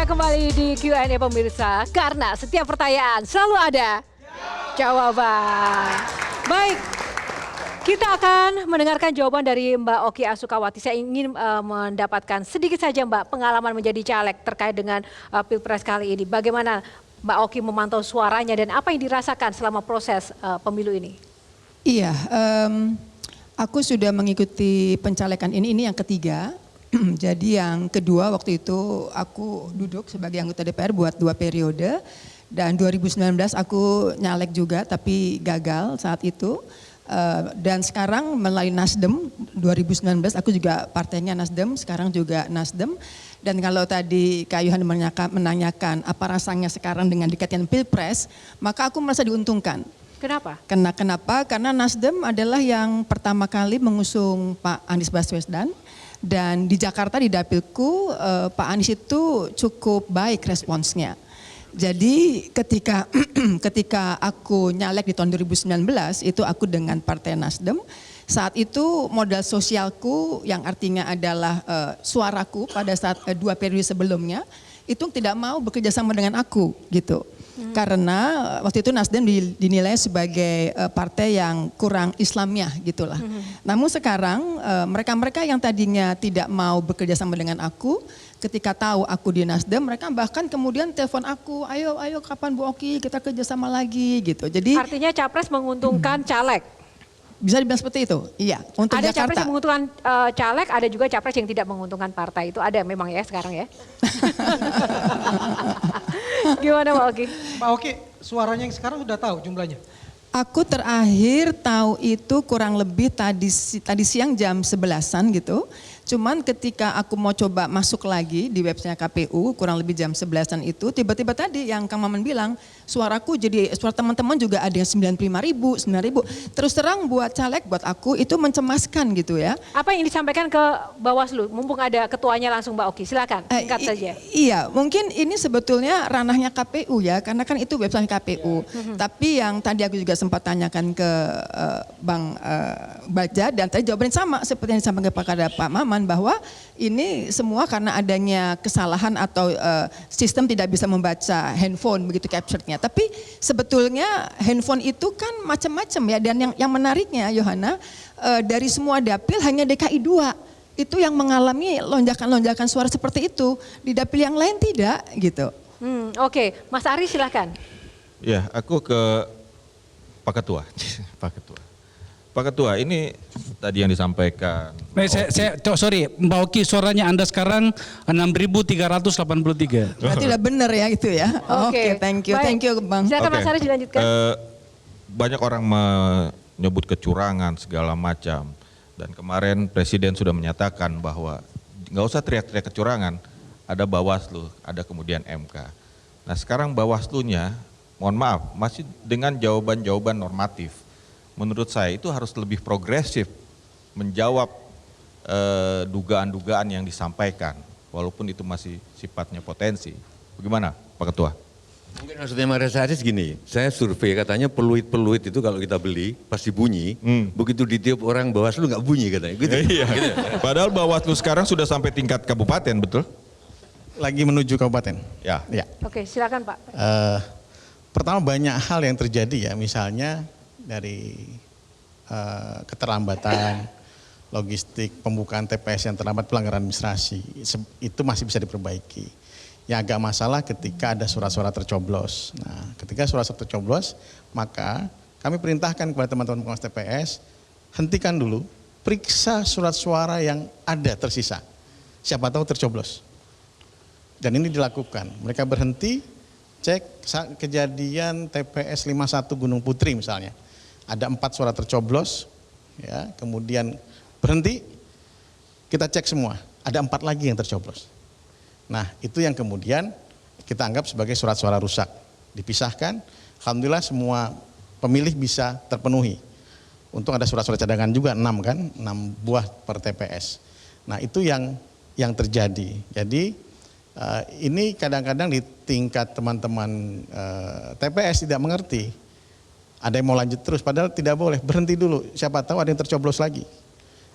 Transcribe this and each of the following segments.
Saya kembali di Q&A pemirsa, karena setiap pertanyaan selalu ada jawaban. Baik, kita akan mendengarkan jawaban dari Mbak Oki Asukawati. Saya ingin mendapatkan sedikit saja Mbak pengalaman menjadi caleg terkait dengan Pilpres kali ini. Bagaimana Mbak Oki memantau suaranya dan apa yang dirasakan selama proses pemilu ini? Iya, aku sudah mengikuti pencalekan ini yang ketiga. Jadi yang kedua waktu itu aku duduk sebagai anggota DPR buat 2 periode. Dan 2019 aku nyalek juga tapi gagal saat itu. Dan sekarang melalui Nasdem 2019 aku juga partainya Nasdem, sekarang juga Nasdem. Dan kalau tadi Kak Yohan menanyakan apa rasanya sekarang dengan dikaitkan Pilpres, maka aku merasa diuntungkan. Kenapa? Kenapa? Karena Nasdem adalah yang pertama kali mengusung Pak Anies Baswedan. Dan di Jakarta di dapilku Pak Anies itu cukup baik responsnya. Jadi ketika aku nyalek di tahun 2019 itu aku dengan Partai Nasdem. Saat itu modal sosialku yang artinya adalah suaraku pada saat 2 periode sebelumnya itu tidak mau bekerja sama dengan aku gitu. Karena waktu itu Nasdem dinilai sebagai partai yang kurang Islamiah gitulah. Namun sekarang mereka-mereka yang tadinya tidak mau bekerja sama dengan aku, ketika tahu aku di Nasdem, mereka bahkan kemudian telepon aku, ayo kapan Bu Oki kita kerjasama lagi gitu. Jadi artinya capres menguntungkan caleg. Bisa dibilang seperti itu, iya. Untuk ada Jakarta. Capres yang menguntungkan caleg, ada juga capres yang tidak menguntungkan partai. Itu ada memang ya sekarang ya. Gimana Mbak Oki? Mbak Oki, suaranya yang sekarang sudah tahu jumlahnya? Aku terakhir tahu itu kurang lebih tadi siang jam 11-an gitu. Cuman ketika aku mau coba masuk lagi di website KPU kurang lebih jam 11-an itu tiba-tiba tadi yang Kang Maman bilang suaraku jadi suara teman-teman juga ada yang 95.000, 9.000. Terus terang buat caleg buat aku itu mencemaskan gitu ya. Apa yang disampaikan ke Bawaslu? Mumpung ada ketuanya langsung Mbak Oki, silakan singkat saja. Iya, mungkin ini sebetulnya ranahnya KPU ya karena kan itu website KPU. Tapi yang tadi aku juga sempat tanyakan ke Bang Baja dan tadi jawabannya sama seperti yang disampaikan kepada Pak Maman bahwa ini semua karena adanya kesalahan atau sistem tidak bisa membaca handphone begitu capture-nya. Tapi sebetulnya handphone itu kan macam-macam ya dan yang menariknya Yohana dari semua dapil hanya DKI 2 itu yang mengalami lonjakan-lonjakan suara seperti itu. Di dapil yang lain tidak gitu. Oke, Mas Ari silakan. Ya, aku ke Pak Ketua. Pak Ketua, ini tadi yang disampaikan. Sorry, Mbak Oki, suaranya Anda sekarang 6.383. Berarti udah benar ya itu ya. Oke, thank you Bang. Silakan Mas Ari dilanjutkan. Banyak orang menyebut kecurangan segala macam. Dan kemarin Presiden sudah menyatakan bahwa nggak usah teriak-teriak kecurangan, ada Bawaslu, ada kemudian MK. Nah sekarang Bawaslunya, mohon maaf, masih dengan jawaban-jawaban normatif. Menurut saya itu harus lebih progresif menjawab dugaan-dugaan yang disampaikan, walaupun itu masih sifatnya potensi. Bagaimana Pak Ketua? Mungkin maksudnya Mas Aris gini, saya survei katanya peluit-peluit itu kalau kita beli pasti bunyi, begitu ditiup orang Bawaslu nggak bunyi katanya. Gitu. Iya. Gitu. Padahal Bawaslu sekarang sudah sampai tingkat kabupaten, betul? Lagi menuju kabupaten. Ya. Oke, silakan Pak. Pertama banyak hal yang terjadi ya, misalnya dari keterlambatan, logistik, pembukaan TPS yang terlambat, pelanggaran administrasi, itu masih bisa diperbaiki. Yang agak masalah ketika ada surat-surat tercoblos. Nah, ketika surat-surat tercoblos, maka kami perintahkan kepada teman-teman pengawas TPS, hentikan dulu, periksa surat suara yang ada tersisa. Siapa tahu tercoblos. Dan ini dilakukan. Mereka berhenti, cek kejadian TPS 51 Gunung Putri misalnya. Ada 4 suara tercoblos, ya, kemudian berhenti, kita cek semua, ada 4 lagi yang tercoblos. Nah itu yang kemudian kita anggap sebagai surat suara rusak, dipisahkan, alhamdulillah semua pemilih bisa terpenuhi. Untung ada surat-surat cadangan juga 6 kan, 6 buah per TPS. Nah itu yang terjadi, jadi ini kadang-kadang di tingkat teman-teman TPS tidak mengerti. Ada yang mau lanjut terus, padahal tidak boleh, berhenti dulu, siapa tahu ada yang tercoblos lagi.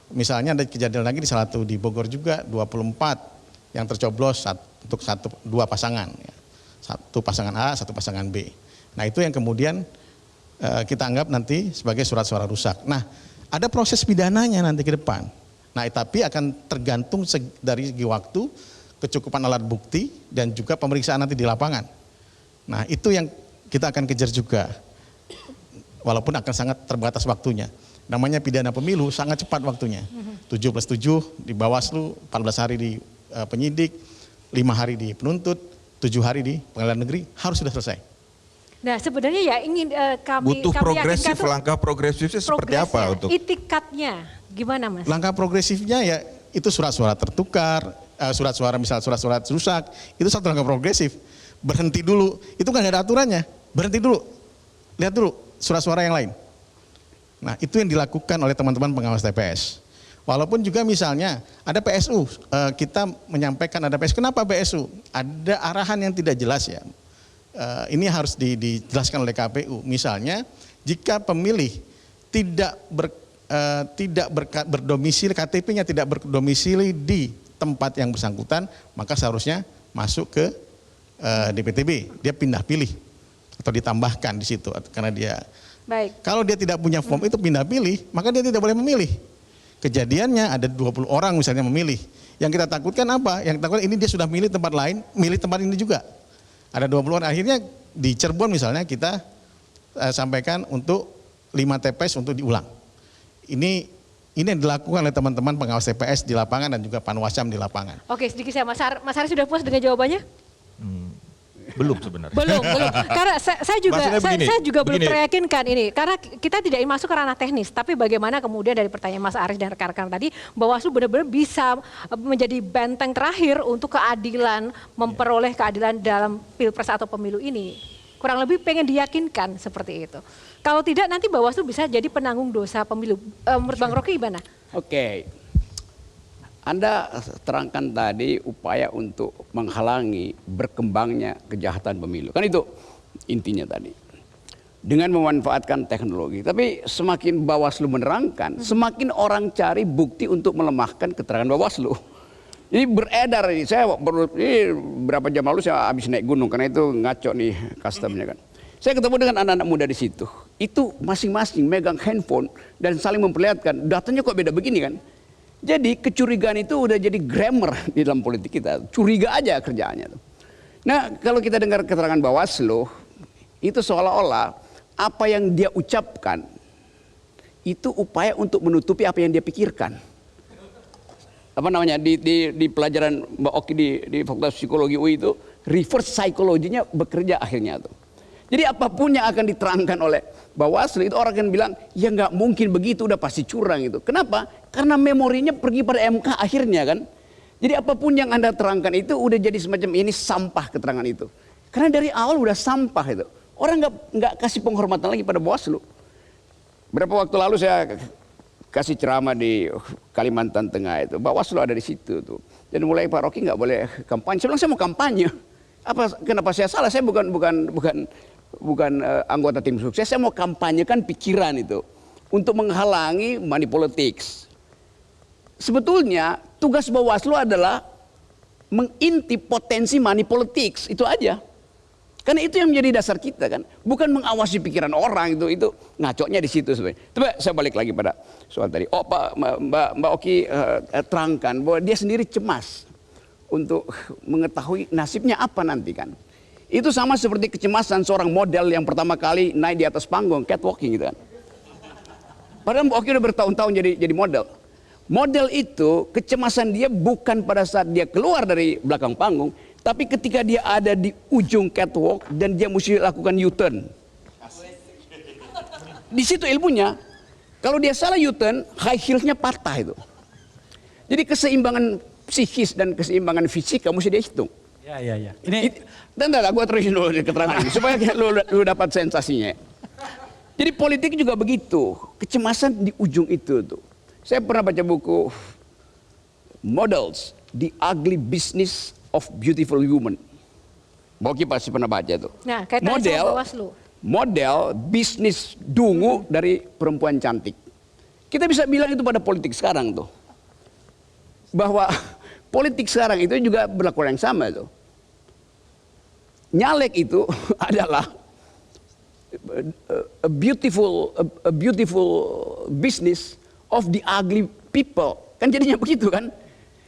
Misalnya ada kejadian lagi di salah satu di Bogor juga, 24 yang tercoblos untuk dua pasangan, ya. Satu pasangan A, satu pasangan B. Nah itu yang kemudian kita anggap nanti sebagai surat suara rusak. Nah ada proses pidananya nanti ke depan. Nah tapi akan tergantung dari segi waktu, kecukupan alat bukti, dan juga pemeriksaan nanti di lapangan. Nah itu yang kita akan kejar juga, walaupun akan sangat terbatas waktunya. Namanya pidana pemilu sangat cepat waktunya. 7+7 di Bawaslu, 14 hari di penyidik, 5 hari di penuntut, 7 hari di pengadilan negeri, harus sudah selesai. Nah sebenarnya ya ingin kami Butuh progresif, yakinkan tuh langkah progresifnya seperti apa progresnya, untuk itikatnya gimana Mas? Langkah progresifnya ya itu surat-suara tertukar, surat-suara misal surat-surat rusak, itu satu langkah progresif. Berhenti dulu, itu kan nggak ada aturannya, berhenti dulu, lihat dulu surat-suara yang lain. Nah itu yang dilakukan oleh teman-teman pengawas TPS. Walaupun juga misalnya ada PSU, kita menyampaikan ada PSU, kenapa PSU? Ada arahan yang tidak jelas ya. Ini harus dijelaskan oleh KPU. Misalnya jika pemilih tidak berdomisili, KTP-nya tidak berdomisili di tempat yang bersangkutan, maka seharusnya masuk ke DPTB, dia pindah pilih atau ditambahkan di situ karena dia. Baik. Kalau dia tidak punya form itu pindah pilih, maka dia tidak boleh memilih. Kejadiannya ada 20 orang misalnya memilih. Yang kita takutkan apa? Yang kita takutkan ini dia sudah milih tempat lain, milih tempat ini juga. Ada 20 orang, akhirnya di Cirebon misalnya kita sampaikan untuk 5 TPS untuk diulang. Ini yang dilakukan oleh teman-teman pengawas TPS di lapangan dan juga Panwascam di lapangan. Oke sedikit saya Mas Haris sudah puas dengan jawabannya? belum sebenarnya. Belum. Karena saya juga belum teryakinkan ini. Karena kita tidak ingin masuk ke ranah teknis, tapi bagaimana kemudian dari pertanyaan Mas Aris dan rekan-rekan tadi, Bawaslu benar-benar bisa menjadi benteng terakhir untuk keadilan, memperoleh keadilan dalam Pilpres atau pemilu ini. Kurang lebih pengen diyakinkan seperti itu. Kalau tidak nanti Bawaslu bisa jadi penanggung dosa pemilu. Menurut Bang Rocky gimana? Oke. Anda terangkan tadi upaya untuk menghalangi berkembangnya kejahatan pemilu. Kan itu intinya tadi. Dengan memanfaatkan teknologi. Tapi semakin Bawaslu menerangkan, semakin orang cari bukti untuk melemahkan keterangan Bawaslu. Jadi beredar ini, berapa jam lalu saya habis naik gunung, karena itu ngaco nih customnya kan. Saya ketemu dengan anak-anak muda di situ. Itu masing-masing megang handphone dan saling memperlihatkan, datanya kok beda begini kan. Jadi kecurigaan itu udah jadi grammar di dalam politik kita. Curiga aja kerjaannya. Nah kalau kita dengar keterangan Bawaslu, itu seolah-olah apa yang dia ucapkan itu upaya untuk menutupi apa yang dia pikirkan. Apa namanya di pelajaran Mbak Oki di Fakultas Psikologi UI itu reverse psychology-nya bekerja akhirnya tuh. Jadi apapun yang akan diterangkan oleh Bawaslu itu orang akan bilang ya nggak mungkin begitu, udah pasti curang itu. Kenapa? Karena memorinya pergi pada MK akhirnya kan. Jadi apapun yang Anda terangkan itu udah jadi semacam ini sampah keterangan itu. Karena dari awal udah sampah itu. Orang nggak kasih penghormatan lagi pada Bawaslu. Berapa waktu lalu saya kasih ceramah di Kalimantan Tengah itu, Bawaslu ada di situ tuh. Dan mulai Pak Rocky nggak boleh kampanye. Saya bilang saya mau kampanye. Kenapa saya salah? Saya bukan anggota tim sukses. Saya mau kampanyekan pikiran itu untuk menghalangi money politics. Sebetulnya tugas Bawaslu adalah mengintip potensi money politics, itu aja. Karena itu yang menjadi dasar kita kan, bukan mengawasi pikiran orang itu ngacoknya di situ sebenarnya. Coba saya balik lagi pada soal tadi. Oh Pak Mbak Oki terangkan bahwa dia sendiri cemas untuk mengetahui nasibnya apa nanti kan. Itu sama seperti kecemasan seorang model yang pertama kali naik di atas panggung, catwalking gitu kan. Padahal Mbak Oki udah bertahun-tahun jadi model. Model itu kecemasan dia bukan pada saat dia keluar dari belakang panggung, tapi ketika dia ada di ujung catwalk dan dia mesti lakukan U-turn. Di situ ilmunya. Kalau dia salah U-turn, high heels-nya patah itu. Jadi keseimbangan psikis dan keseimbangan fisik kamu mesti dia hitung. Ya. Dan gue terusin dulu keterangan ini supaya lu dapat sensasinya. Jadi politik juga begitu, kecemasan di ujung itu tuh. Saya pernah baca buku Models, The Ugly Business of Beautiful Women. Boki pasti pernah baca tuh. Nah, kaitannya sama Bawaslu. Model bisnis dungu dari perempuan cantik. Kita bisa bilang itu pada politik sekarang tuh. Bahwa politik sekarang itu juga berlaku yang sama itu. Nyalek itu adalah a beautiful business of the ugly people. Kan jadinya begitu kan?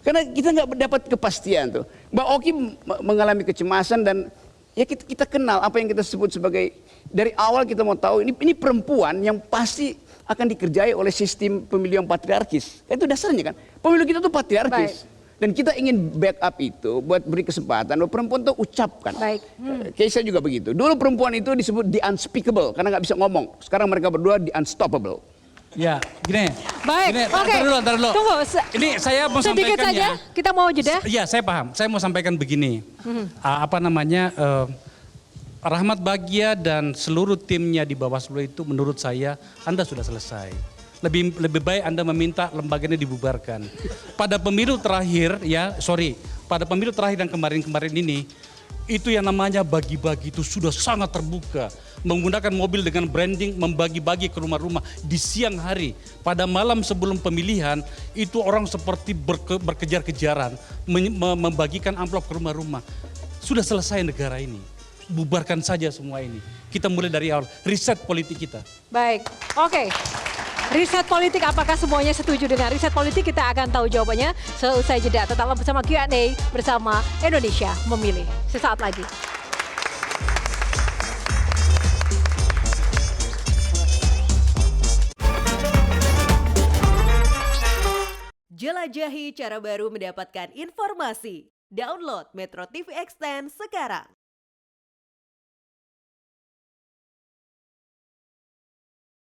Karena kita nggak dapat kepastian tuh. Mbak Oki mengalami kecemasan dan ya kita kenal apa yang kita sebut sebagai dari awal kita mau tahu ini perempuan yang pasti akan dikerjai oleh sistem pemilu yang patriarkis. Itu dasarnya kan. Pemilu kita tuh patriarkis. Baik. Dan kita ingin backup itu buat beri kesempatan bahwa perempuan tuh ucapkan. Baik. Keisha juga begitu. Dulu perempuan itu disebut the unspeakable karena nggak bisa ngomong. Sekarang mereka berdua the unstoppable. Ya, gini. Baik, Gini, oke. Ntar dulu. Tunggu. Ini saya mau sedikit sampaikan saja, ya. kita mau jeda. Iya, saya paham. Saya mau sampaikan begini. Rahmat Bagja dan seluruh timnya di Bawaslu itu menurut saya Anda sudah selesai. Lebih baik Anda meminta lembaganya dibubarkan. Pada pemilu terakhir pada pemilu terakhir yang kemarin-kemarin ini, itu yang namanya bagi-bagi itu sudah sangat terbuka. Menggunakan mobil dengan branding, membagi-bagi ke rumah-rumah di siang hari. Pada malam sebelum pemilihan, itu orang seperti berkejar-kejaran, membagikan amplop ke rumah-rumah. Sudah selesai negara ini. Bubarkan saja semua ini. Kita mulai dari awal, riset politik kita. Baik, oke. Riset politik, apakah semuanya setuju dengan riset politik? Kita akan tahu jawabannya seusai jeda. Tetaplah bersama Q&A bersama Indonesia Memilih. Sesaat lagi. Jelajahi cara baru mendapatkan informasi. Download Metro TV Extend sekarang.